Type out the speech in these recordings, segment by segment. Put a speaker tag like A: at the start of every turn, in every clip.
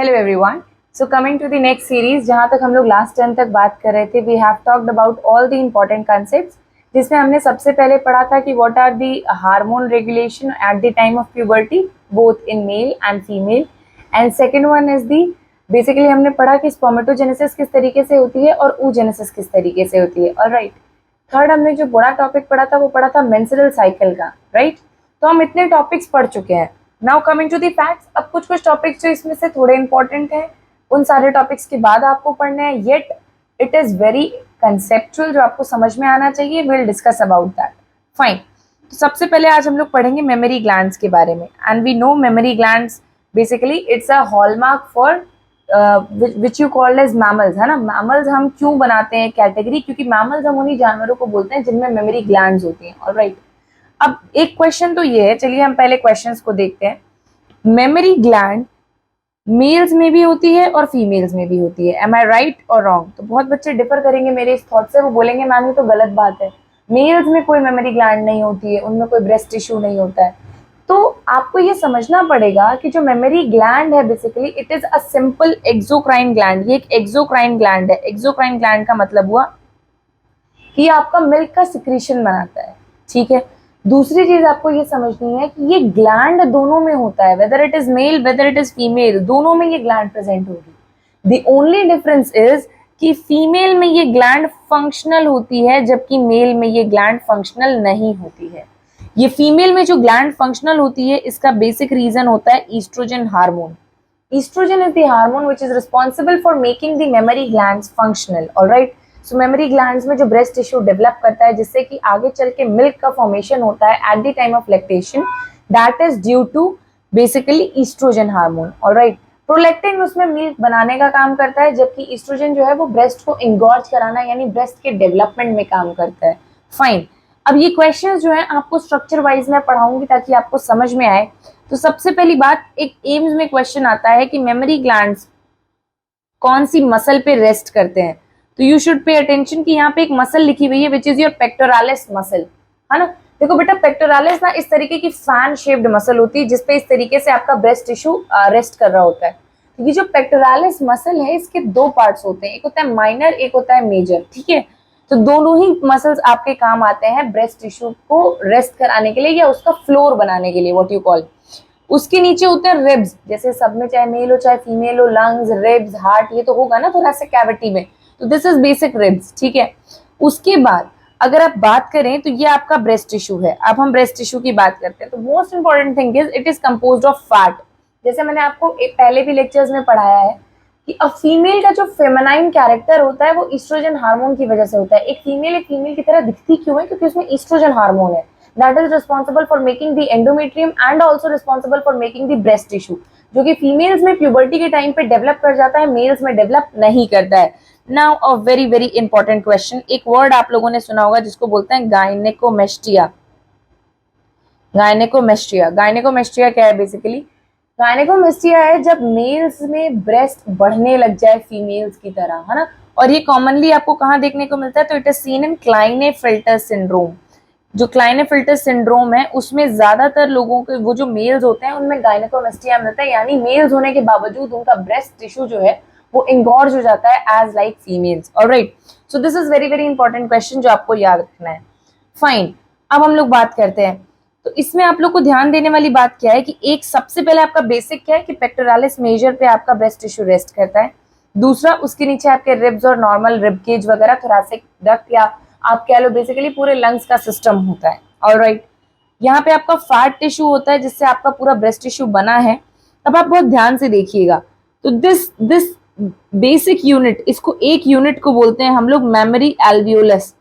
A: Hello everyone. So coming to the next series, जहाँ तक हम लोग लास्ट टर्म तक बात कर रहे थे, we have talked about all the important concepts, जिसमें हमने सबसे पहले पढ़ा था कि what are the hormone regulation at the time of puberty both in male and female, and second one is the basically हमने पढ़ा कि स्पर्मेटोजेनेसिस किस तरीके से होती है और oogenesis किस तरीके से होती है। ऑलराइट, थर्ड हमने जो बड़ा टॉपिक पढ़ा था वो पढ़ा था मेंस्ट्रुअल साइकिल का। राइट, तो हम इतने टॉपिक्स पढ़ चुके हैं। Now coming to the facts, अब कुछ टॉपिक्स जो इसमें से थोड़े इंपॉर्टेंट हैं, उन सारे टॉपिक्स के बाद आपको पढ़ना है, yet it is very conceptual, जो आपको समझ में आना चाहिए। Will discuss about that. Fine, तो सबसे पहले आज हम लोग पढ़ेंगे मेमोरी ग्लैंड्स के बारे में। And we know mammary glands basically it's a hallmark for which you called as mammals, है ना। मैमल्स हम क्यों बनाते हैं कैटेगरी, क्योंकि मैमल्स हम उन्हीं जानवरों को बोलते हैं जिनमें मेमोरी ग्लैंड्स होती हैं। ऑलराइट, अब एक क्वेश्चन तो ये है, चलिए हम पहले क्वेश्चंस को देखते हैं। मेमोरी ग्लैंड मेल्स में भी होती है और फीमेल्स में भी होती है, एम आई राइट और रॉन्ग? तो बहुत बच्चे डिफर करेंगे मेरे इस थॉट से, वो बोलेंगे मैम ये तो गलत बात है, मेल्स में कोई मेमोरी ग्लैंड नहीं होती है, उनमें कोई ब्रेस्ट टिश्यू नहीं होता है। तो आपको ये समझना पड़ेगा कि जो मेमोरी ग्लैंड है basically it is a simple exocrine gland. ये एक एक्सोक्राइन ग्लैंड है। एक्सोक्राइन ग्लैंड का मतलब हुआ कि आपका मिल्क का सिक्रीशन बनाता है, ठीक है। दूसरी चीज आपको ये समझनी है कि ये ग्लैंड दोनों में होता है, weather it is male whether it is female, दोनों में ये ग्लैंड प्रेजेंट होगी। द ओनली डिफरेंस इज कि फीमेल में ये ग्लैंड फंक्शनल होती है जबकि मेल में ये ग्लैंड फंक्शनल नहीं होती है। ये फीमेल में जो ग्लैंड फंक्शनल होती है इसका बेसिक रीजन होता है estrogen hormone. Estrogen is the hormone which is responsible for making the mammary glands functional. Alright, so mammary glands में जो breast tissue develop करता है जिससे कि आगे चल के milk का formation होता है at the time of lactation, that is due to basically estrogen hormone. Alright, prolactin उसमें milk बनाने का काम करता है जबकि estrogen जो है वो breast को engorge कराना यानी breast के development में काम करता है। Fine, अब ये क्वेश्चंस जो है आपको स्ट्रक्चर वाइज मैं पढ़ाऊंगी ताकि आपको समझ में आए। तो सबसे पहली बात, एक एम्स में क्वेश्चन आता है कि मेमोरी ग्लैंड्स कौन सी मसल पे रेस्ट करते हैं। तो यू शुड पे अटेंशन कि यहाँ पे एक मसल लिखी हुई है which is your pectoralis muscle, है ना। देखो बेटा, पेक्टोरालिस ना इस तरीके की फैन शेप्ड मसल होती है जिसपे इस तरीके से आपका ब्रेस्ट टिश्यू रेस्ट कर रहा होता है। तो ये जो पेक्टोरालिस मसल है इसके दो पार्ट्स होते हैं, एक होता है माइनर एक होता है मेजर, ठीक है। तो दोनों ही मसल्स आपके काम आते हैं ब्रेस्ट टिश्यू को रेस्ट कराने के लिए या उसका फ्लोर बनाने के लिए, व्हाट यू कॉल। उसके नीचे होते हैं रिब्स, जैसे सब में चाहे मेल हो चाहे फीमेल हो, लंग्स, रिब्स, हार्ट, ये तो होगा ना थोड़ा सा कैविटी में, तो दिस इज बेसिक रिब्स, ठीक है। उसके बाद अगर आप बात करें तो ये आपका ब्रेस्ट टिश्यू है। अब हम ब्रेस्ट टिश्यू की बात करते हैं तो most important thing is it is composed of fat. जैसे मैंने आपको पहले भी लेक्चर्स में पढ़ाया है कि अब फीमेल का जो फेमिनाइन कैरेक्टर होता है वो ईस्ट्रोजन हार्मोन की वजह से होता है। एक फीमेल की तरह दिखती क्यों है? क्योंकि उसमें ईस्ट्रोजन हार्मोन है, that is responsible for making the endometrium and also responsible for making the breast tissue, जो कि फीमेल्स में प्यूबर्टी के टाइम पे डेवलप कर जाता है, मेल्स में डेवलप नहीं करता है। Now a very very important question, एक वर्ड आप लोगों ने सुना होगा जिसको बोलते हैं गायनेकोमेस्टिया। गायनेकोमेस्टिया, गायनेकोमेस्टिया क्या है बेसिकली? गायनेकोमेस्टिया है जब मेल्स में ब्रेस्ट बढ़ने लग जाए फीमेल्स की तरह, है ना। और ये कॉमनली आपको कहाँ देखने को मिलता है? तो it is seen in Klinefelter syndrome. जो क्लाइनेफिल्टर सिंड्रोम है उसमें ज्यादातर लोगों के वो जो मेल्स होते हैं उनमें गायनेकोमेस्टिया मिलता है, यानी मेल्स होने के बावजूद उनका ब्रेस्ट टिश्यू जो है वो इंगॉर्ज हो जाता है as like females. Alright, so this is very very important question जो आपको याद रखना है। फाइन, अब हम लोग बात करते हैं। तो इसमें आप लोग को ध्यान देने वाली बात क्या है कि एक सबसे पहले आपका बेसिक क्या है कि पेक्टोरालिस मेजर पे आपका ब्रेस्ट टिश्यू रेस्ट करता है। दूसरा, उसके नीचे आपके रिब्स और नॉर्मल रिब केज वगैरह, थोरैसिक डक्ट या आप कह लो बेसिकली पूरे लंग्स का सिस्टम होता है। ऑलराइट, यहाँ पे आपका फैट टिश्यू होता है जिससे आपका पूरा ब्रेस्ट टिश्यू बना है। अब आप बहुत ध्यान से देखिएगा, तो दिस बेसिक यूनिट, इसको एक यूनिट को बोलते हैं हम लोग मेमोरी एल्वियोलस,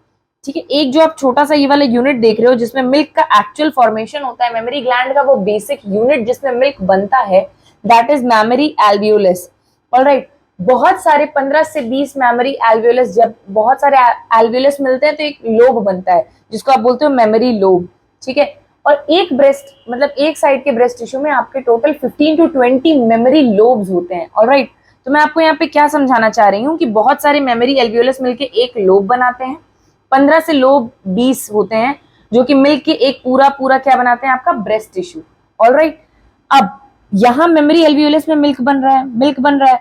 A: ठीक है। एक जो आप छोटा सा ये वाला यूनिट देख रहे हो जिसमें मिल्क का एक्चुअल फॉर्मेशन होता है, मेमोरी ग्लैंड का वो बेसिक यूनिट जिसमें मिल्क बनता है, that is memory alveolus. Alright, बहुत सारे 15 से 20 मेमोरी एल्वियोलस, जब बहुत सारे एल्वियोलस मिलते हैं तो एक लोब बनता है जिसको आप बोलते हो मेमोरी लोब, ठीक है। और एक ब्रेस्ट मतलब एक साइड के ब्रेस्ट टिश्यू में आपके टोटल 15 to 20 मेमोरी लोब्स होते हैं। ऑलराइट, तो मैं आपको यहाँ पे क्या समझाना चाह रही हूँ कि बहुत सारे मेमोरी एल्वियोलस मिलके एक लोब बनाते हैं, 15 से लोब 20 होते हैं जो कि मिल्क के एक पूरा क्या बनाते हैं? आपका ब्रेस्ट टिश्यू। ऑलराइट, अब यहाँ मेमोरी एल्वियोलस में मिल्क बन रहा है,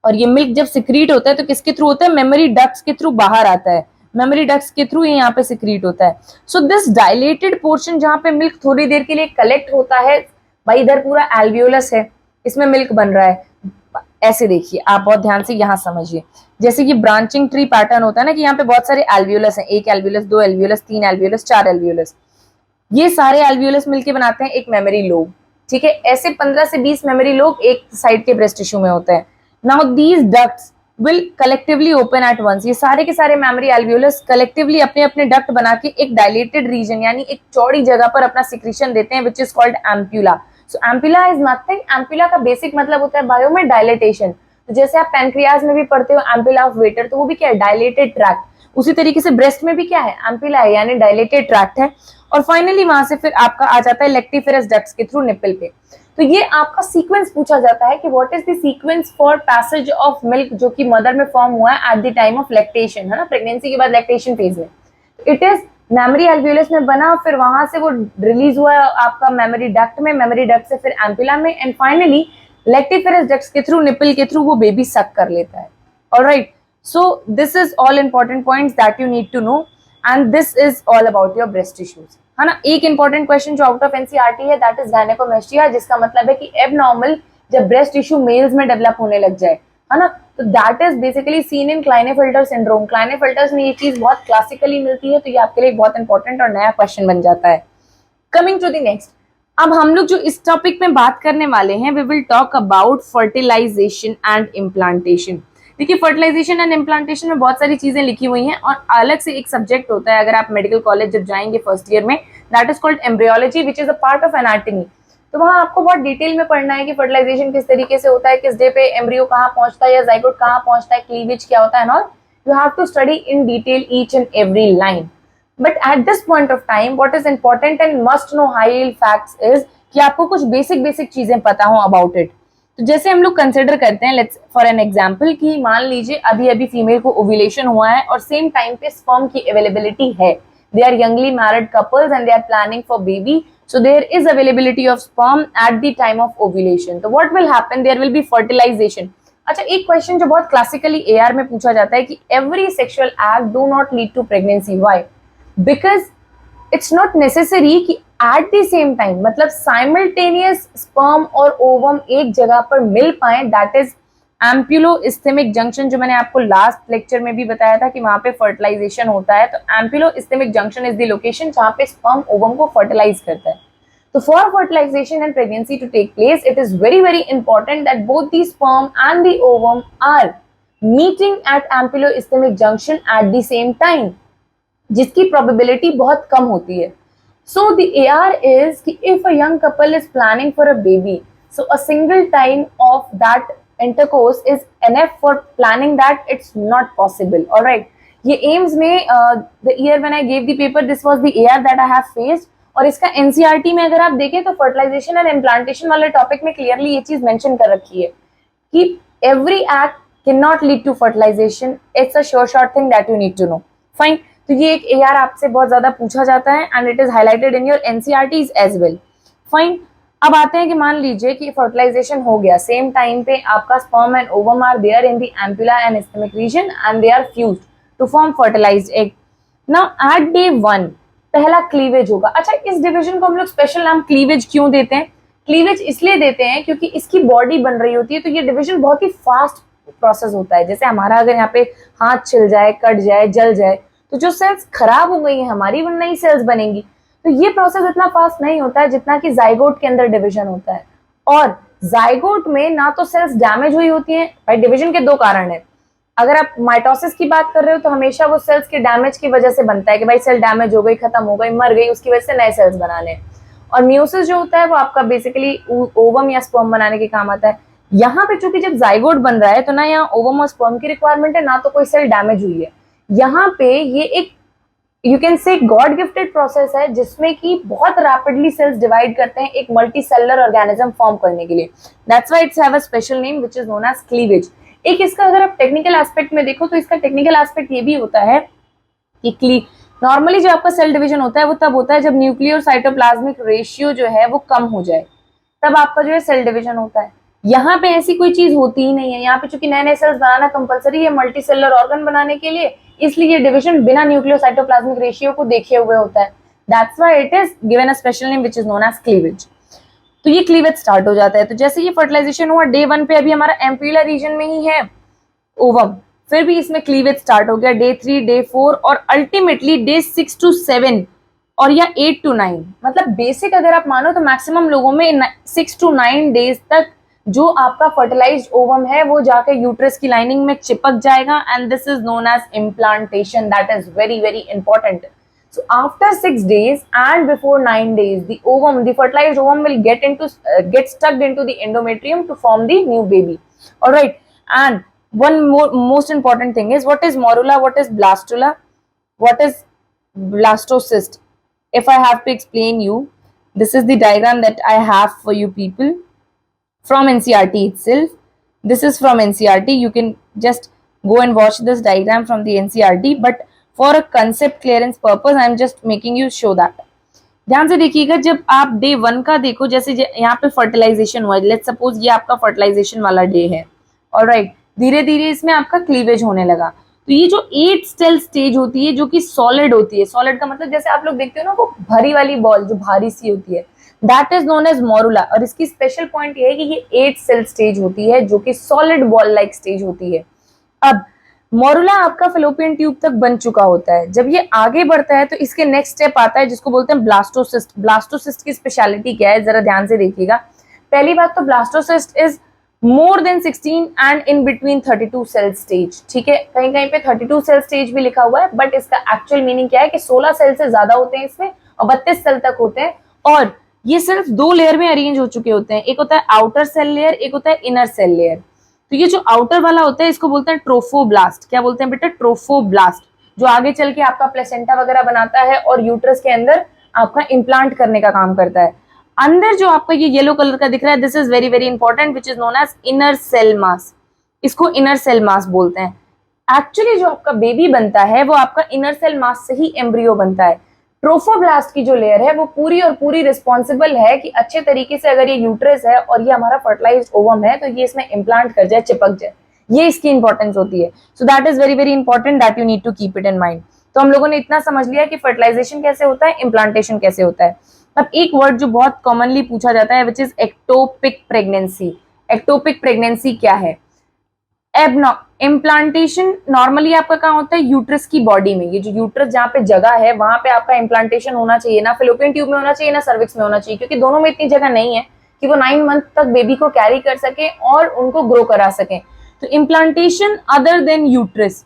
A: और ये मिल्क जब सिक्रीट होता है तो किसके थ्रू होता है, मेमोरी डक्ट्स के थ्रू बाहर आता है, मेमोरी डक्ट्स के थ्रू ये यहाँ पे सिक्रीट होता है। सो दिस डायलेटेड पोर्शन जहाँ पे मिल्क थोड़ी देर के लिए कलेक्ट होता है, भाई इधर पूरा एल्वियोलस है, इसमें मिल्क बन रहा है। ऐसे देखिए, आप बहुत ध्यान से यहाँ समझिए, जैसे कि ब्रांचिंग ट्री पैटर्न होता है ना, कि यहाँ पे बहुत सारे एल्वियोलस हैं, 1 एल्वियोलस, 2 एल्वियोलस, 3 एल्वियोलस, 4 एल्वियोलस, ये सारे एल्वियोलस मिलके बनाते हैं एक मेमोरी लोब। ठीक है, ऐसे 15 से 20 मेमोरी लोब एक साइड के ब्रेस्ट टिश्यू में होते हैं। Now these ducts will collectively open at once, ये सारे के सारे मेमोरी एल्वियोलस कलेक्टिवली अपने अपने डक्ट बना के एक डायलेटेड रीजन यानी एक चौड़ी जगह पर अपना सिक्रीशन देते हैं, which is called ampulla. So ampulla is nothing, ampulla का बेसिक मतलब होता है बायो में डायलेटेशन। तो जैसे आप पैनक्रियाज में भी पढ़ते हो एम्प्यूला ऑफ वेटर, तो वो भी क्या है, डायलेटेड ट्रैक्ट। उसी तरीके से ब्रेस्ट में भी क्या है, एम्प्यूला है, यानी डायलेटेड ट्रैक्ट है। और फाइनली वहां से फिर आपका आ जाता है लेक्टिफेरस डक्ट्स के थ्रू निप्पल पे। तो ये आपका सीक्वेंस पूछा जाता है कि what is the sequence for passage of milk जो कि मदर में फॉर्म हुआ है at the time of lactation, है ना, प्रेगनेंसी के बाद लैक्टेशन फेज में। इट इज मेमोरी एल्वियोलस में बना, फिर वहां से वो रिलीज हुआ आपका मेमोरी डक्ट में, मेमोरी डक्ट से फिर एम्प्यूला में, एंड फाइनली लेक्टिफेरस डक्ट्स के थ्रू निप्पल के थ्रू वो बेबी सक कर लेता है। Alright, so this is all important points that you need to know, and this is all about your breast tissues, है ना। एक इंपॉर्टेंट क्वेश्चन जो आउट ऑफ एनसीईआरटी है, दैट इज गायनेकोमेस्टिया, जिसका मतलब है कि एबनॉर्मल जब ब्रेस्ट टिश्यू मेल्स में डेवलप होने लग जाए, है ना, तो that is basically seen in Klinefelter syndrome. क्लाइनेफेल्टर्स में ये चीज बहुत क्लासिकली मिलती है, तो ये आपके लिए बहुत इंपॉर्टेंट और नया क्वेश्चन बन जाता है। कमिंग टू द नेक्स्ट, अब हम लोग जो इस टॉपिक में बात करने वाले हैं, we will talk about fertilisation and implantation. देखिए, फर्टिलाइजेशन एंड इम्प्लांटेशन में बहुत सारी चीजें लिखी हुई हैं, और अलग से एक सब्जेक्ट होता है अगर आप मेडिकल कॉलेज जब जाएंगे फर्स्ट ईयर में, that is called embryology, which is a part of anatomy. तो वहां आपको बहुत डिटेल में पढ़ना है कि फर्टिलाइजेशन किस तरीके से होता है, किस डे पे एम्ब्रियो कहाँ पहुंचता है या जाइगोट कहाँ पहुंचता है, क्लीवेज क्या होता है, और you have to study in detail each and every line. But at this point of time what is important and must know high yield facts is कि आपको कुछ बेसिक चीजें पता हो अबाउट इट। तो जैसे हम लोग कंसिडर करते हैं, लेट्स फॉर एन एग्जांपल, कि मान लीजिए अभी अभी फीमेल को ओव्यूलेशन हुआ है और सेम टाइम पे स्पर्म की अवेलेबिलिटी है, they are youngly married couples and they are planning for baby, so there is availability of sperm at the time of ovulation. तो what will happen, there will be fertilization. अच्छा, एक question जो बहुत classically AR में पूछा जाता है कि every sexual act do not lead to pregnancy. Why? Because it's not necessary कि at the same time, मतलब simultaneous sperm और ovum एक जगह पर मिल पाए, that is एम्प्यूलो-इस्थेमिक जंक्शन, जो मैंने आपको लास्ट लेक्चर में भी बताया था कि वहां पे फर्टिलाइजेशन होता है। तो ampullo isthmic junction is the location जहां पे स्पर्म ओवम को फर्टिलाइज करता है। तो for fertilization and pregnancy to take place, it is very very important that both the sperm and the ovum are meeting at ampullo isthmic junction at the same time, जिसकी probability बहुत कम होती है। So the AR is कि if a young couple is planning for a baby, so a single time of that intercourse is enough for planning that, it's not possible. All right, ये AIIMS में the year when I gave the paper, this was the AR that I have faced, और इसका NCERT में अगर आप देखें तो fertilisation and implantation वाले टॉपिक में क्लियरली ये चीज मेंशन कर रखी है कि every act cannot lead to fertilization, it's a sure short thing that you need to know. Fine, तो ये एक AR आपसे बहुत ज्यादा पूछा जाता है and it is highlighted in your NCERTs as well. Fine, अब आते हैं कि मान लीजिए कि फर्टिलाइजेशन हो गया, सेम टाइम पे आपका sperm and ovum are there in the ampulla and isthmic region and they are fused to form fertilized egg. Now at day 1 पहला क्लीवेज होगा। अच्छा, इस डिवीजन को हम लोग स्पेशल नाम क्लीवेज क्यों देते हैं? क्लीवेज इसलिए देते हैं क्योंकि इसकी बॉडी बन रही होती है, तो ये डिवीजन बहुत ही फास्ट प्रोसेस होता है। जैसे हमारा अगर यहाँ पे हाथ छिल जाए, कट जाए, जल जाए, तो जो सेल्स खराब हो गई है हमारी, वो नई सेल्स बनेंगी। तो ये प्रोसेस इतना फास्ट नहीं होता है जितना कि जाइगोट के अंदर डिवीजन होता है। और जाइगोट में ना तो सेल्स डैमेज हुई होती हैं, भाई डिवीजन के दो कारण है। अगर आप माइटोसिस की बात कर रहे हो तो हमेशा वो सेल्स के डैमेज की वजह से बनता है कि भाई सेल डैमेज हो गई, खत्म हो गई, मर गई, उसकी वजह से नए सेल्स बनाने। और म्यूसिस जो होता है वो आपका बेसिकली ओवम या स्पर्म बनाने के काम आता है। यहाँ पे चूंकि जब जाइगोट बन रहा है तो ना यहाँ ओवम और स्पर्म की रिक्वायरमेंट है, ना तो कोई सेल डैमेज हुई है। यहाँ पे ये एक यू कैन से गॉड गिफ्टेड प्रोसेस है जिसमें कि बहुत रैपिडली सेल्स डिवाइड करते हैं एक मल्टी सेलुलर ऑर्गेनिज्म फॉर्म करने के लिए। That's why it's have a special name which is known as cleavage. एक इसका अगर आप टेक्निकल एस्पेक्ट में देखो तो इसका टेक्निकल एस्पेक्ट ये भी होता है कि नॉर्मली जो आपका सेल डिवीजन होता है वो तब होता है जब न्यूक्लियर साइटोप्लाज्मिक रेशियो जो है वो कम हो जाए, तब आपका जो है सेल डिवीजन होता है। यहाँ पे ऐसी कोई चीज होती ही नहीं है। यहाँ पे चूंकि नए नए सेल्स बनाना कंपलसरी है मल्टी सेलुलर ऑर्गन बनाने के लिए, इसलिए ये डिवीजन बिना न्यूक्लियोसाइटोप्लाज्मिक रेशियो को देखे हुए होता है। That's why it is given a special name which is known as cleavage. तो ये क्लीवेज स्टार्ट हो जाता है। तो जैसे ये फर्टिलाइजेशन हुआ डे 1 पे, अभी हमारा एम्पियुलर रीजन में ही है ओवम, फिर भी इसमें क्लीवेज स्टार्ट हो गया डे 3, डे 4 और अल्टीमेटली डे 6 to 7 और या 8 to 9। मतलब बेसिक अगर आप मानो तो मैक्सिमम लोगों में 6 to 9 डेज तक जो आपका फर्टिलाइज्ड ओवम है वो जाकर यूट्रस की लाइनिंग में चिपक जाएगा, and this is known as implantation. That is very very important. So after 6 days and before 9 days, the fertilized ovum will get stuck into the endometrium to form the new baby. All right. And one most important thing is, what is morula, what is blastula, what is blastocyst? If I have to explain you, this is the diagram that I have for you people from NCERT itself. This is from NCERT. You can just go and watch this diagram from the NCERT, but for a concept clearance purpose I am just making you show that. ध्यान से देखिएगा, जब आप day 1 का देखो, जैसे यहाँ पे फर्टिलाइजेशन हुआ, लेट्स सपोज ये आपका फर्टिलाइजेशन वाला डे है, ऑलराइट, धीरे धीरे इसमें आपका क्लीवेज होने लगा। तो ये जो 8 सेल स्टेज होती है जो कि सॉलिड होती है, सॉलिड का मतलब जैसे आप लोग देखते हो ना वो भरी वाली बॉल जो भारी सी होती है, that is known as morula. और इसकी स्पेशल पॉइंट ये है कि ये 8 सेल स्टेज होती है जो कि सॉलिड बॉल लाइक स्टेज होती है। अब मोरुला आपका फेलोपियन ट्यूब तक बन चुका होता है। जब ये आगे बढ़ता है तो इसके नेक्स्ट स्टेप आता है जिसको बोलते हैं ब्लास्टोसिस्ट। ब्लास्टोसिस्ट की स्पेशलिटी क्या है, जरा ध्यान से देखिएगा। पहली बात तो blastocyst is more than 16 and in between 32 cell stage. ठीक है, कहीं कहीं पे 32 सेल स्टेज भी लिखा हुआ है, बट इसका एक्चुअल मीनिंग क्या है कि 16 सेल से ज्यादा होते हैं इसमें और 32 सेल तक होते हैं। और ये सिर्फ 2 लेयर में अरेंज हो चुके होते हैं, एक होता है आउटर सेल लेयर, एक होता है इनर सेल लेयर। तो ये जो आउटर वाला होता है इसको बोलते हैं ट्रोफोब्लास्ट। क्या बोलते हैं बेटा? ट्रोफोब्लास्ट, जो आगे चल के आपका प्लेसेंटा वगैरह बनाता है और यूट्रस के अंदर आपका इम्प्लांट करने का काम करता है। अंदर जो आपका ये येलो कलर का दिख रहा है, this is very very important, which is known as inner cell mass. इसको इनर सेल मास बोलते हैं। एक्चुअली जो आपका बेबी बनता है वो आपका इनर सेल मास से ही एम्ब्रियो बनता है। ट्रोफोब्लास्ट की जो लेयर है वो पूरी और पूरी रिस्पॉन्सिबल है कि अच्छे तरीके से अगर ये यूट्रस है और ये हमारा फर्टिलाइज्ड ओवम है तो ये इसमें इम्प्लांट कर जाए, चिपक जाए। ये इसकी इंपॉर्टेंस होती है। So that is very very important, that you need to keep it in mind. तो हम लोगों ने इतना समझ लिया कि फर्टिलाइजेशन कैसे होता है, इम्प्लांटेशन कैसे होता है। अब एक वर्ड जो बहुत कॉमनली पूछा जाता है, which is ectopic pregnancy. Ectopic pregnancy क्या है? इम्प्लांटेशन नॉर्मली आपका कहाँ होता है? यूट्रस की बॉडी में। ये जो यूट्रस जहाँ पे जगह है वहां पे आपका इम्प्लांटेशन होना चाहिए, ना फेलोपियन ट्यूब में होना चाहिए ना सर्विक्स में होना चाहिए, क्योंकि दोनों में इतनी जगह नहीं है कि वो 9 मंथ तक बेबी को कैरी कर सके और उनको ग्रो करा सके। तो इम्प्लांटेशन अदर देन यूट्रस,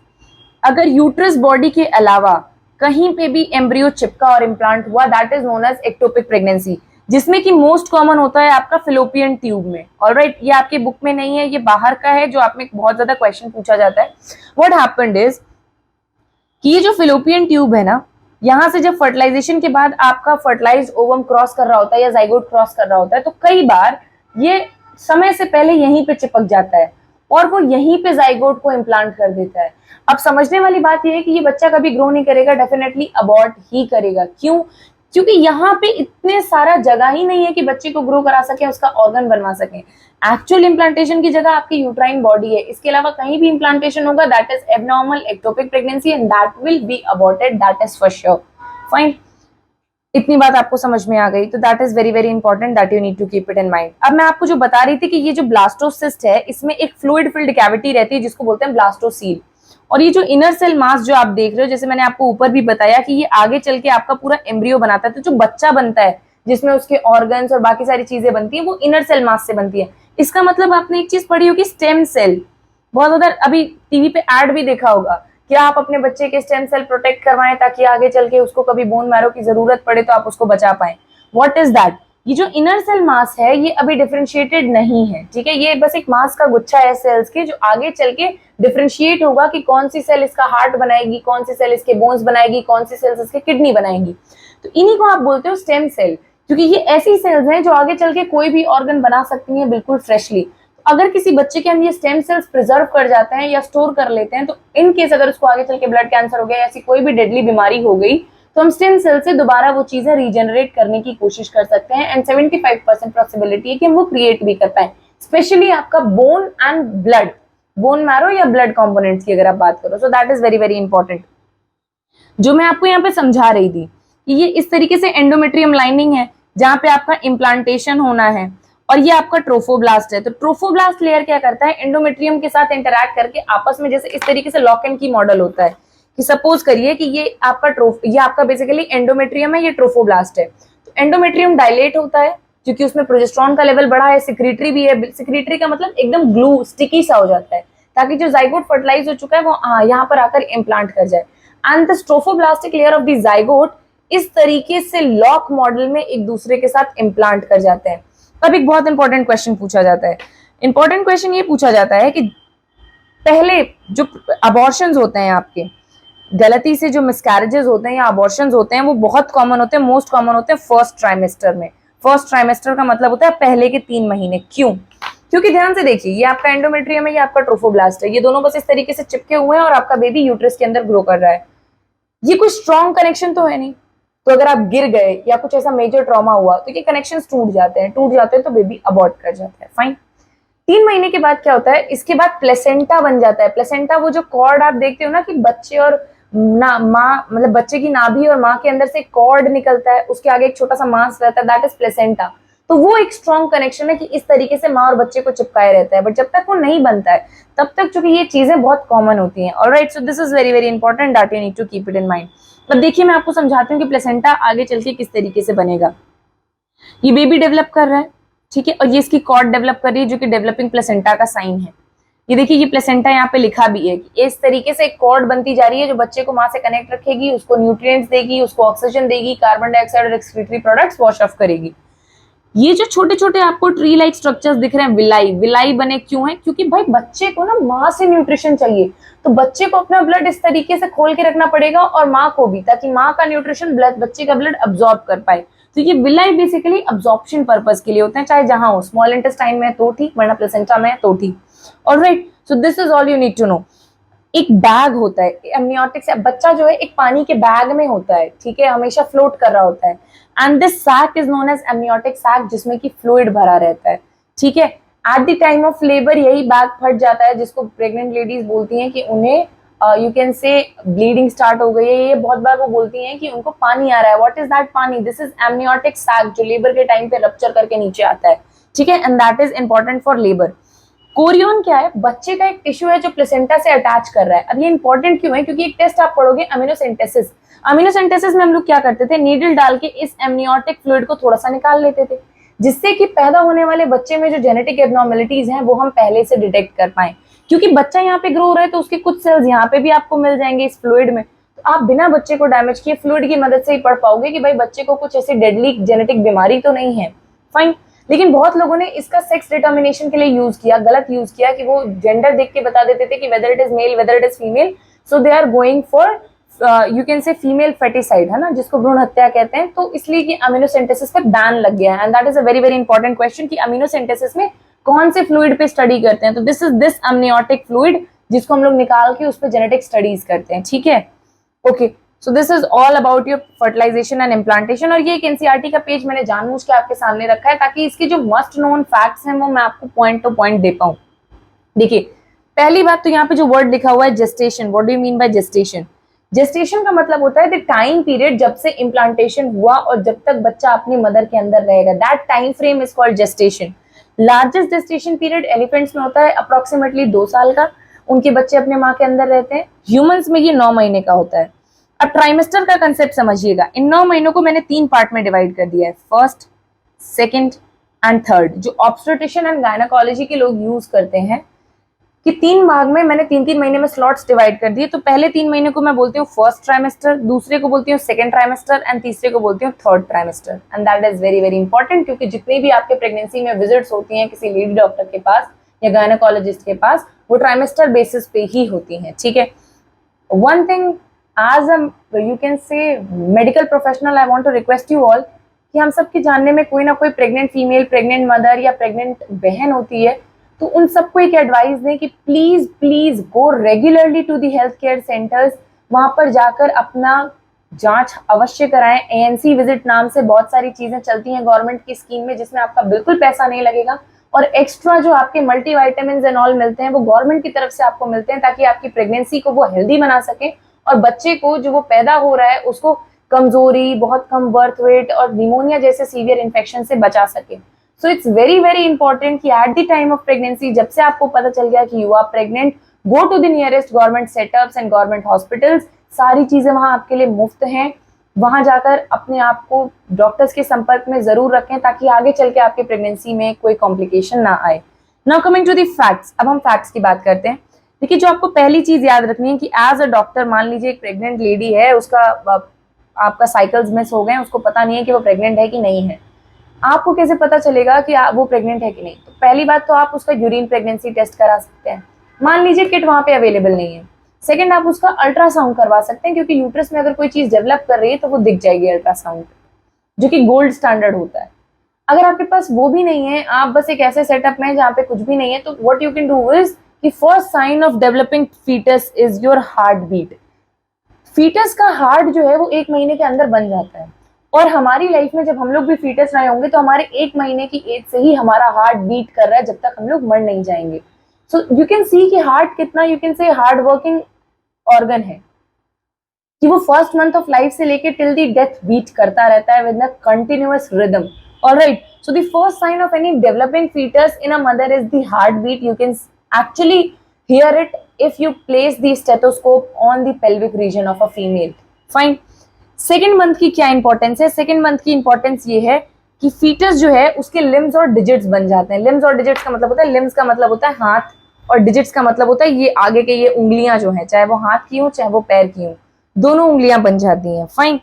A: अगर यूट्रस बॉडी के अलावा कहीं पे भी एम्ब्रियो चिपका और इम्प्लांट हुआ, that is known as ectopic pregnancy, जिसमें कि मोस्ट कॉमन होता है आपका फेलोपियन ट्यूब में। ऑलराइट, ये आपके बुक में नहीं है, ये बाहर का है जो आप में बहुत ज्यादा क्वेश्चन पूछा जाता है। व्हाट हैपेंड इज कि ये जो फेलोपियन ट्यूब है ना, यहाँ से जब फर्टिलाइजेशन के बाद आपका फर्टिलाइज्ड ओवम क्रॉस कर रहा होता है या जाइगोट क्रॉस कर रहा होता है, तो कई बार ये समय से पहले यहीं पे चिपक जाता है और वो यहीं पे जाइगोट को इम्प्लांट कर देता है। अब समझने वाली बात यह है कि ये बच्चा कभी ग्रो नहीं करेगा, डेफिनेटली अबॉर्ट ही करेगा। क्यों? क्योंकि यहाँ पे इतने सारा जगह ही नहीं है कि बच्चे को ग्रो करा सके, उसका ऑर्गन बनवा सके। एक्चुअल इम्प्लांटेशन की जगह आपकी यूट्राइन बॉडी है, इसके अलावा कहीं भी इम्प्लांटेशन होगा that is abnormal ectopic pregnancy and that will be aborted, that is for sure. Fine, इतनी बात आपको समझ में आ गई, तो that is very very important, that you need to keep it in mind. अब मैं आपको जो बता रही थी कि ये जो ब्लास्टोसिस्ट है इसमें एक फ्लूइड फिल्ड कैविटी रहती है जिसको बोलते हैं ब्लास्टोसील। और ये जो इनर सेल मास जो आप देख रहे हो, जैसे मैंने आपको ऊपर भी बताया कि ये आगे चल के आपका पूरा एम्ब्रियो बनाता है, तो जो बच्चा बनता है जिसमें उसके ऑर्गन्स और बाकी सारी चीजें बनती है वो इनर सेल मास से बनती है। इसका मतलब आपने एक चीज पढ़ी होगी, स्टेम सेल। बहुत ज्यादा अभी टीवी पे एड भी देखा होगा कि आप अपने बच्चे के स्टेम सेल प्रोटेक्ट करवाएं ताकि आगे चल के उसको कभी बोन मैरो की जरूरत पड़े तो आप उसको बचा पाए। What is that? ये जो इनर सेल मास है ये अभी डिफरेंशिएटेड नहीं है, ठीक है। ये बस एक मास का गुच्छा है सेल्स के, जो आगे चल के डिफरेंशिएट होगा कि कौन सी सेल इसका हार्ट बनाएगी, कौन सी सेल इसके बोन्स बनाएगी, कौन सी सेल्स इसके किडनी बनाएगी। तो इन्हीं को आप बोलते हो स्टेम सेल, क्योंकि ये ऐसी सेल्स हैं जो आगे चल के कोई भी ऑर्गन बना सकती हैं बिल्कुल फ्रेशली। अगर किसी बच्चे के हम ये स्टेम सेल्स प्रिजर्व कर जाते हैं या स्टोर कर लेते हैं, तो इन केस अगर उसको आगे चल के ब्लड कैंसर हो गया, ऐसी कोई भी डेडली बीमारी हो गई, तो हम स्टेम सेल से दोबारा वो चीजें रीजनरेट करने की कोशिश कर सकते हैं एंड 75% पॉसिबिलिटी है कि हम वो क्रिएट भी कर पाए, स्पेशली आपका bone and blood, bone marrow या ब्लड कंपोनेंट्स की अगर आप बात करो, सो that is very very important. जो मैं आपको यहाँ पे समझा रही थी कि ये इस तरीके से एंडोमेट्रियम लाइनिंग है जहां पे आपका इम्प्लांटेशन होना है, और ये आपका ट्रोफोब्लास्ट है। तो ट्रोफोब्लास्ट लेयर क्या करता है, एंडोमेट्रियम के साथ इंटरैक्ट करके आपस में जैसे इस तरीके से लॉक एंड की मॉडल होता है कि सपोज करिए कि ये आपका बेसिकली एंडोमेट्रियम है, ये ट्रोफोब्लास्ट है। तो एंडोमेट्रियम डायलेट होता है क्योंकि उसमें प्रोजेस्टेरॉन का लेवल बढ़ा है, सिक्रीटरी भी है, सिक्रीटरी का मतलब एकदम ग्लू स्टिकी सा हो जाता है ताकि जो जाइगोट फर्टिलाइज हो चुका है वो यहाँ पर आकर इम्प्लांट कर जाए। And the trophoblastic layer of the zygote इस तरीके से लॉक मॉडल में एक दूसरे के साथ इम्प्लांट कर जाते हैं। तब एक बहुत इंपॉर्टेंट क्वेश्चन पूछा जाता है, इंपॉर्टेंट क्वेश्चन ये पूछा जाता है कि पहले जो अबॉर्शंस होते हैं आपके, गलती से जो मिसकैरेजेस होते हैं या अबॉर्शंस होते हैं वो बहुत कॉमन होते हैं, मोस्ट कॉमन होते हैं फर्स्ट ट्राइमेस्टर में। फर्स्ट ट्राइमेस्टर का मतलब होता है पहले के 3 महीने। क्यों? क्योंकि ध्यान से देखिए, ये आपका एंडोमेट्रियम है, ये आपका ट्रोफोब्लास्ट है, ये दोनों बस इस तरीके से चिपके हुए हैं और आपका बेबी यूट्रस के अंदर ग्रो कर रहा है। ये कोई स्ट्रॉन्ग कनेक्शन तो है नहीं, तो अगर आप गिर गए या कुछ ऐसा मेजर ट्रॉमा हुआ तो ये कनेक्शन टूट जाते हैं तो बेबी अबॉर्ट कर जाता है। फाइन। 3 महीने के बाद क्या होता है, इसके बाद प्लेसेंटा बन जाता है। प्लेसेंटा वो जो कॉर्ड आप देखते हो ना कि बच्चे और माँ, मतलब बच्चे की नाभि और माँ के अंदर से कॉर्ड निकलता है, उसके आगे एक छोटा सा मांस रहता है, दैट इज प्लेसेंटा। तो वो एक स्ट्रॉन्ग कनेक्शन है कि इस तरीके से माँ और बच्चे को चिपकाए रहता है। बट जब तक वो नहीं बनता है तब तक चूंकि ये चीजें बहुत कॉमन होती हैं। Alright, so this is very very important that you need to keep it in mind. अब देखिए मैं आपको समझाती हूँ कि प्लेसेंटा आगे चल के किस तरीके से बनेगा। ये बेबी डेवलप कर रहा है, ठीक है, और ये इसकी कॉर्ड डेवलप कर रही है जो कि डेवलपिंग प्लेसेंटा का साइन है। ये देखिए ये प्लेसेंटा यहाँ पे लिखा भी है कि इस तरीके से एक कॉर्ड बनती जा रही है जो बच्चे को माँ से कनेक्ट रखेगी, उसको न्यूट्रिएंट्स देगी, उसको ऑक्सीजन देगी, कार्बन डाइऑक्साइड और एक्सक्रीटरी प्रोडक्ट्स वॉश ऑफ करेगी। ये जो छोटे छोटे आपको ट्री लाइक स्ट्रक्चर्स दिख रहे हैं, विलाई, विलाई बने क्यों है, क्योंकि भाई बच्चे को ना माँ से न्यूट्रिशन चाहिए, तो बच्चे को अपना ब्लड इस तरीके से खोल के रखना पड़ेगा और माँ को भी, ताकि माँ का न्यूट्रिशन बच्चे का ब्लड अब्सॉर्ब कर पाए। तो ये विलाई बेसिकली अब्सॉर्प्शन पर्पस के लिए होते हैं, चाहे जहां हो, स्मॉल इंटेस्टाइन में तो ठीक, वरना प्लेसेंटा में तो ठीक। Alright, so this is all you need to know. एक बैग होता है एमनियोटिक से, बच्चा जो है एक पानी के बैग में होता है, ठीक है, हमेशा फ्लोट कर रहा होता है, and this sac is known as amniotic sac, जिसमें कि फ्लूइड भरा रहता है, ठीक है। At the time of labour यही बैग फट जाता है, जिसको प्रेग्नेंट लेडीज बोलती हैं कि उन्हें यू कैन से ब्लीडिंग स्टार्ट हो गई है। ये बहुत बार वो बोलती हैं कि उनको पानी आ रहा है। व्हाट इज दैट पानी? दिस इज एमनियोटिक सैक, जो लेबर के टाइम पे रप्चर करके नीचे आता है, ठीक है, and that is important for labour. Korean क्या है? बच्चे का एक टिश्यू है जो प्लेसेंटा से अटैच कर रहा है। अब ये इंपॉर्टेंट क्यों है? क्योंकि एक टेस्ट आप पढ़ोगे अमीनोसेंटेसिस। अमीनोसेंटेसिस में हम लोग क्या करते थे, नीडल डाल के इस एमनियोटिक फ्लूइड को थोड़ा सा निकाल लेते थे, जिससे कि पैदा होने वाले बच्चे में जो जेनेटिक एबनॉर्मलिटीज हैं वो हम पहले से डिटेक्ट कर पाए। क्योंकि बच्चा यहाँ पे ग्रो हो रहा है तो उसके कुछ सेल्स यहाँ पे भी आपको मिल जाएंगे इस फ्लूइड में, तो आप बिना बच्चे को डैमेज किए फ्लूइड की मदद से ही पढ़ पाओगे कि भाई बच्चे को कुछ ऐसी डेडली जेनेटिक बीमारी तो नहीं है। फाइन। लेकिन बहुत लोगों ने इसका सेक्स डिटर्मिनेशन के लिए यूज किया, गलत यूज किया, कि वो जेंडर देख के बता देते थे कि whether it is male whether it is female, so they are going for you can say female feticide, है ना, जिसको भ्रूण हत्या कहते हैं। तो इसलिए कि अमीनोसेंटेसिस पे बैन लग गया है, and that is a very very important question कि अमीनोसेंटेसिस में कौन से फ्लूइड पे स्टडी करते हैं। तो दिस इज दिस अमनियोटिक फ्लूइड, जिसको हम लोग निकाल के उस पर जेनेटिक स्टडीज करते हैं, ठीक है। Okay, so this is all about your fertilisation and implantation. और ये एक एनसीईआरटी का पेज मैंने जानबूझ के आपके सामने रखा है ताकि इसके जो मस्ट नोन फैक्ट्स हैं वो मैं आपको पॉइंट टू पॉइंट दे पाऊं। देखिए, पहली बात तो यहाँ पे जो वर्ड लिखा हुआ है gestation, what do you mean by gestation? Gestation का मतलब होता है द टाइम पीरियड जब से इम्प्लांटेशन हुआ और जब तक बच्चा अपनी मदर के अंदर रहेगा, that time frame is called gestation. Largest gestation period elephants में होता है अप्रोक्सीमेटली 2 साल का, उनके बच्चे अपने माँ के अंदर रहते हैं। ह्यूमंस में ये 9 महीने का होता है। अब ट्राइमेस्टर का कंसेप्ट समझिएगा। इन 9 महीनों को मैंने 3 पार्ट में डिवाइड कर दिया है, फर्स्ट, सेकंड एंड थर्ड, जो ऑब्स्टेट्रिशियन एंड गायनेकोलॉजी के लोग यूज करते हैं, कि 3 भाग में मैंने 3-3 महीने में स्लॉट्स डिवाइड कर दिए। तो पहले 3 महीने को मैं बोलती हूँ फर्स्ट ट्राइमेस्टर, दूसरे को बोलती हूँ सेकंड ट्राइमेस्टर एंड तीसरे को बोलती हूँ third trimester. And that is very very important, क्योंकि जितनी भी आपके प्रेगनेंसी में विजिट्स होती हैं किसी लेडी डॉक्टर के पास या गायनेकोलॉजिस्ट के पास, वो ट्राइमेस्टर बेसिस पे ही होती हैं, ठीक है। One thing as a you can say medical professional, I want to request you all कि हम सबके जानने में कोई ना कोई प्रेग्नेंट फीमेल, प्रेग्नेंट मदर या प्रेग्नेंट बहन होती है, तो उन सबको एक एडवाइस दें कि please please go regularly to the health care centres. वहां पर जाकर अपना जांच अवश्य कराएं। एएनसी विजिट नाम से बहुत सारी चीजें चलती हैं गवर्नमेंट की स्कीम में, जिसमें आपका बिल्कुल पैसा नहीं लगेगा, और एक्स्ट्रा जो आपके मल्टीविटामिन एंड ऑल मिलते हैं वो गवर्नमेंट की तरफ से आपको मिलते हैं, ताकि आपकी प्रेगनेंसी को वो हेल्दी बना सके और बच्चे को जो वो पैदा हो रहा है उसको कमजोरी, बहुत कम बर्थ वेट और निमोनिया जैसे सीवियर इन्फेक्शन से बचा सके। So it's very very important कि at the time of pregnancy, जब से आपको पता चल गया कि you are pregnant, go to the nearest government setups and government hospitals. सारी चीजें वहां आपके लिए मुफ्त हैं। वहां जाकर अपने आप को डॉक्टर्स के संपर्क में जरूर रखें, ताकि आगे चल के आपके प्रेगनेंसी में कोई कॉम्प्लिकेशन ना आए। Now coming to the facts, अब हम फैक्ट्स की बात करते हैं। देखिए, जो आपको पहली चीज याद रखनी है कि एज अ डॉक्टर, मान लीजिए एक प्रेग्नेंट लेडी है, उसका आपका साइकिल्स मिस हो गए, उसको पता नहीं है कि वो प्रेग्नेंट है कि नहीं है। आपको कैसे पता चलेगा कि वो प्रेग्नेंट है कि नहीं? तो पहली बात तो आप उसका यूरिन प्रेगनेंसी टेस्ट करा सकते हैं। मान लीजिए किट वहां पे अवेलेबल नहीं है। सेकंड, आप उसका अल्ट्रासाउंड करवा सकते हैं, क्योंकि यूट्रस में अगर कोई चीज डेवलप कर रही है तो वो दिख जाएगी अल्ट्रासाउंड, जो कि गोल्ड स्टैंडर्ड होता है। अगर आपके पास वो भी नहीं है, आप बस एक ऐसे सेटअप में जहाँ पे कुछ भी नहीं है, तो what you can do is कि first sign of developing fetus is your heart beat. Fetus का हार्ट जो है वो 1 महीने के अंदर बन जाता है, और हमारी लाइफ में जब हम लोग भी फीटस रहे होंगे तो हमारे 1 महीने की एज से ही हमारा हार्ट बीट कर रहा है, जब तक हम लोग मर नहीं जाएंगे। सो यू कैन सी कि हार्ट कितना, यू कैन से हार्ड वर्किंग ऑर्गन है, कि वो फर्स्ट मंथ ऑफ लाइफ से लेके टिल दी डेथ बीट करता रहता है with a continuous rhythm. Alright, so the first sign of any developing foetus in a mother is the heart beat. You can actually hear it if you place the stethoscope on the pelvic region of a female. Fine. Second month की क्या importance है? Second month की importance ये है कि foetus जो है उसके लिम्स और डिजिट्स बन जाते हैं। लिम्स और डिजिट्स का मतलब होता है, लिम्स का मतलब होता है हाथ, और डिजिट्स का मतलब होता है ये आगे के ये उंगलियां जो है, चाहे वो हाथ की हो चाहे वो पैर की हो, दोनों उंगलियां बन जाती हैं। फाइन।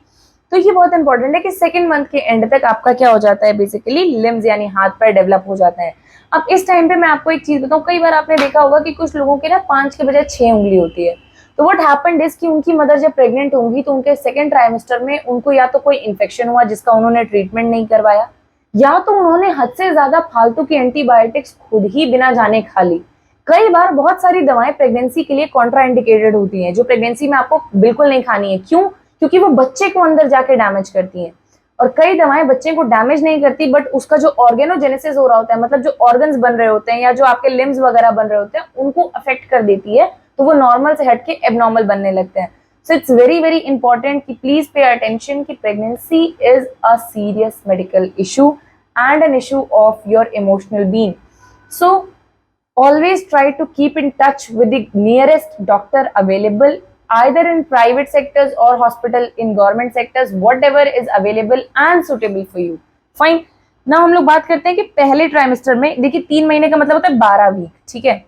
A: तो ये बहुत इंपॉर्टेंट है कि सेकेंड मंथ के एंड तक आपका क्या हो जाता है, बेसिकली लिम्स यानी हाथ पैर डेवलप हो जाते हैं। अब इस टाइम पे मैं आपको एक चीज बताऊं, कई बार आपने देखा होगा कि कुछ लोगों के ना 5 के बजाय 6 उंगली होती है। तो व्हाट हैपेंड इज कि उनकी मदर जब प्रेग्नेंट होंगी तो उनके सेकेंड ट्राइमेस्टर में उनको या तो कोई इन्फेक्शन हुआ जिसका उन्होंने ट्रीटमेंट नहीं करवाया, या तो उन्होंने हद से ज्यादा फालतू की एंटीबायोटिक्स खुद ही बिना जाने खा ली। कई बार बहुत सारी दवाएं प्रेगनेंसी के लिए कॉन्ट्राइंडिकेटेड होती हैं, जो प्रेगनेंसी में आपको बिल्कुल नहीं खानी है। क्यों? क्योंकि वो बच्चे को अंदर जाके डैमेज करती हैं। और कई दवाएं बच्चे को डैमेज नहीं करती, बट उसका जो ऑर्गेनोजेनेसिस हो रहा होता है, मतलब जो ऑर्गन्स बन रहे होते हैं या जो आपके लिम्स वगैरह बन रहे होते हैं, उनको अफेक्ट कर देती है, तो वो नॉर्मल से हट के एबनॉर्मल बनने लगते हैं। सो इट्स वेरी वेरी इंपॉर्टेंट कि प्लीज पे अटेंशन कि pregnancy is a serious medical issue and an issue of your emotional being. So always try to keep in touch with the nearest doctor available, either in private sectors or hospital in government sectors, whatever is available and suitable for you. Fine. Now हम लोग बात करते हैं कि पहले trimester में, देखिए 3 महीने का मतलब होता है 12 वीक, ठीक है।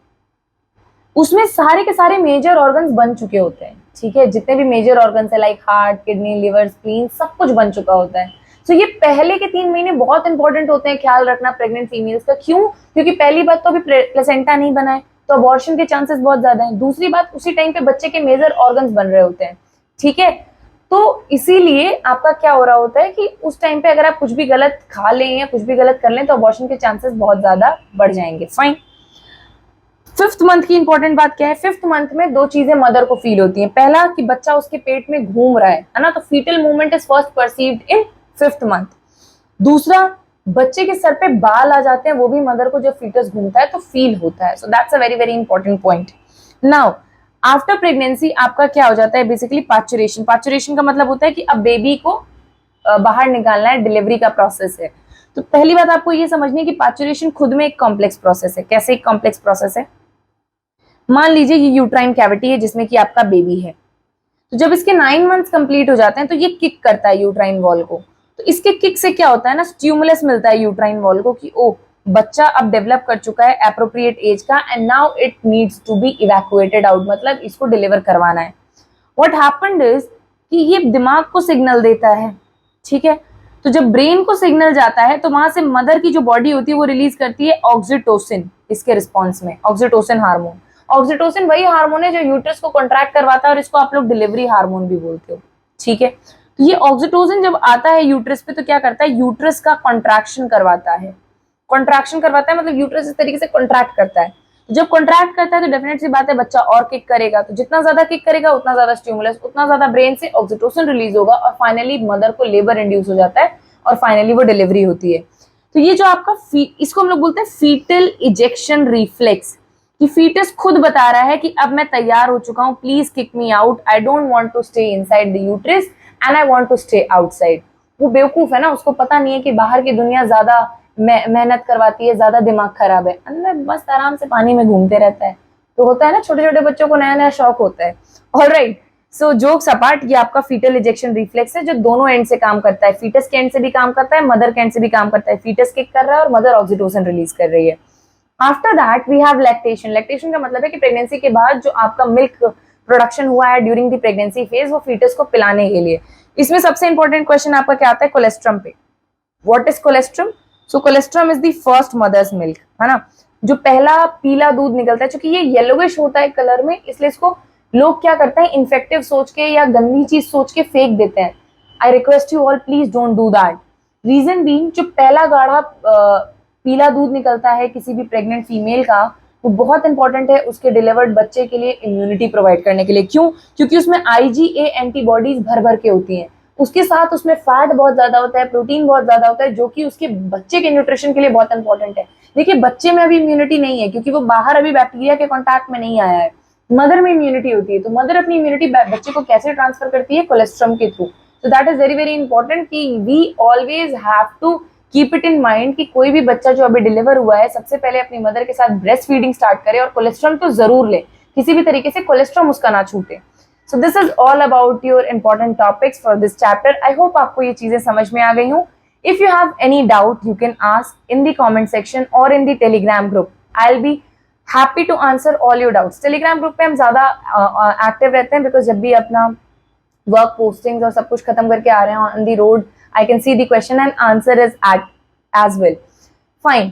A: उसमें सारे के सारे मेजर ऑर्गन्स बन चुके होते हैं, ठीक है। जितने भी मेजर ऑर्गन्स है like heart, kidney, liver, spleen, सब कुछ बन चुका होता है। तो ये पहले के 3 महीने बहुत इंपॉर्टेंट होते हैं, ख्याल रखना प्रेग्नेंट फीमेल्स का। क्यों? क्योंकि पहली बात तो अभी प्लेसेंटा नहीं बना है, तो अबॉर्शन के चांसेस बहुत ज्यादा हैं। दूसरी बात, उसी टाइम पे बच्चे के मेजर ऑर्गन्स बन रहे होते हैं, ठीक है। तो इसीलिए आपका क्या हो रहा होता है कि उस टाइम पे अगर आप कुछ भी गलत खा लें या कुछ भी गलत कर लें तो अबॉर्शन के चांसेस बहुत ज्यादा बढ़ जाएंगे। फाइन। फिफ्थ मंथ की इंपॉर्टेंट बात क्या है? फिफ्थ मंथ में 2 चीजें मदर को फील होती हैं। पहला कि बच्चा उसके पेट में घूम रहा है ना, तो fetal movement is first perceived in fifth month. दूसरा, बच्चे के सर पे बाल आ जाते हैं, वो भी मदर को जब फीटस घूमता है तो फील होता है। So that's a very very important point. Now after pregnancy आपका क्या हो जाता है, बेसिकली पार्चुरेशन। पार्चुरेशन का मतलब होता है कि अब बेबी को बाहर निकालना है, डिलीवरी का प्रोसेस है। तो पहली बात आपको ये समझनी है कि पार्चुरेशन खुद में एक कॉम्प्लेक्स प्रोसेस है। कैसे एक कॉम्प्लेक्स प्रोसेस है? मान लीजिए ये यूट्राइन कैविटी है जिसमें कि आपका बेबी है, तो जब इसके 9 मंथ्स कंप्लीट हो जाते हैं तो ये किक करता है यूट्राइन वॉल को। तो इसके किक से क्या होता है ना, स्टिमुलस मिलता है यूट्राइन वॉल को कि ओ बच्चा अब डेवलप कर चुका है एप्रोप्रिएट एज का, and now it needs to be evacuated out, मतलब इसको डिलीवर करवाना है। व्हाट हैपेंड इज कि ये दिमाग को सिग्नल देता है, ठीक है। तो जब ब्रेन को सिग्नल जाता है तो वहां से मदर की जो बॉडी होती है वो रिलीज करती है ऑक्सीटोसिन इसके रिस्पॉन्स में, ऑक्सीटोसिन हार्मोन। ऑक्सीटोसिन वही हार्मोन है जो यूट्रस को कॉन्ट्रैक्ट करवाता है, और इसको आप लोग डिलीवरी हार्मोन भी बोलते हो, ठीक है। तो ये ऑक्सीटोसिन जब आता है यूट्रस पे तो क्या करता है, यूट्रस का कॉन्ट्रैक्शन करवाता है। कॉन्ट्रैक्शन करवाता है मतलब यूट्रस इस तरीके से कॉन्ट्रैक्ट करता है। जब कॉन्ट्रैक्ट करता है तो डेफिनेट सी बात है बच्चा और किक करेगा, तो जितना ज्यादा किक करेगा उतना ज्यादा स्टिमुलस, उतना ज्यादा ब्रेन से ऑक्सीटोसिन रिलीज होगा और फाइनली मदर को लेबर इंड्यूस हो जाता है और फाइनली वो डिलीवरी होती है। तो ये जो आपका इसको हम लोग बोलते हैं फीटल इजेक्शन रिफ्लेक्स, कि फीटस खुद बता रहा है कि अब मैं तैयार हो चुका हूं, please kick me out, I don't want to stay inside the uterus and I want to stay outside. वो बेवकूफ है ना, उसको पता नहीं है कि बाहर की दुनिया ज्यादा मेहनत करवाती है, ज्यादा दिमाग खराब है, अंदर मस्त आराम से पानी में घूमते रहता है। तो होता है ना, छोटे छोटे बच्चों को नया नया शौक होता है। ऑलराइट, सो जोक्स अपार्ट, ये आपका फीटल इजेक्शन रिफ्लेक्स है जो दोनों एंड से काम करता है, फीटस के एंड से भी काम करता है, मदर के एंड से भी काम करता है। फीटस किक कर रहा है और मदर ऑक्सीटोसिन रिलीज कर रही है। After that we have lactation. Lactation का मतलब है कि प्रेगनेंसी के बाद जो आपका मिल्क प्रोडक्शन हुआ है ड्यूरिंग द प्रेगनेंसी फेज, वो फीटस को पिलाने के लिए। इसमें सबसे इंपॉर्टेंट क्वेश्चन आपका क्या आता है, कोलेस्ट्रम पे। What is colostrum? So colostrum is the first mother's milk, है ना, जो पहला पीला दूध निकलता है। क्योंकि ये येलोविश होता है कलर में, इसलिए इसको लोग क्या करते हैं, इन्फेक्टिव सोच के या गंदी चीज सोच के फेंक देते हैं। I request you all, please don't do that. Reason being, जो पहला गाढ़ा पीला दूध निकलता है किसी भी प्रेग्नेंट फीमेल का, वो बहुत इंपॉर्टेंट है उसके डिलीवर्ड बच्चे के लिए इम्यूनिटी प्रोवाइड करने के लिए। क्यों? क्योंकि उसमें IgA एंटीबॉडीज भर भर के होती हैं, उसके साथ उसमें फैट बहुत ज्यादा होता है, प्रोटीन बहुत ज्यादा होता है, जो कि उसके बच्चे के न्यूट्रिशन के लिए बहुत इंपॉर्टेंट है। देखिए, बच्चे में अभी इम्यूनिटी नहीं है क्योंकि वो बाहर अभी बैक्टीरिया के कॉन्टैक्ट में नहीं आया है। मदर में इम्यूनिटी होती है, तो मदर अपनी इम्यूनिटी बच्चे को कैसे ट्रांसफर करती है? कोलेस्ट्रम के थ्रू। So that is very very important कि we always have to keep it in mind कि कोई भी बच्चा जो अभी डिलीवर हुआ है सबसे पहले अपनी मदर के साथ ब्रेस्ट फीडिंग स्टार्ट करे और कोलेस्ट्रम तो जरूर ले, किसी भी तरीके से कोलेस्ट्रम उसका ना छूटे। So this is all about your important topics for this chapter. I hope आपको ये चीजें समझ में आ गई हूँ। If you have any doubt, you can ask in the comment section or in the Telegram group. I'll be happy to answer all your doubts. Telegram group पे हम ज्यादा एक्टिव रहते हैं because जब भी अपना वर्क पोस्टिंग्स और सब कुछ खत्म करके आ रहे हैं on the road, I can see the question and answer is as well. Fine.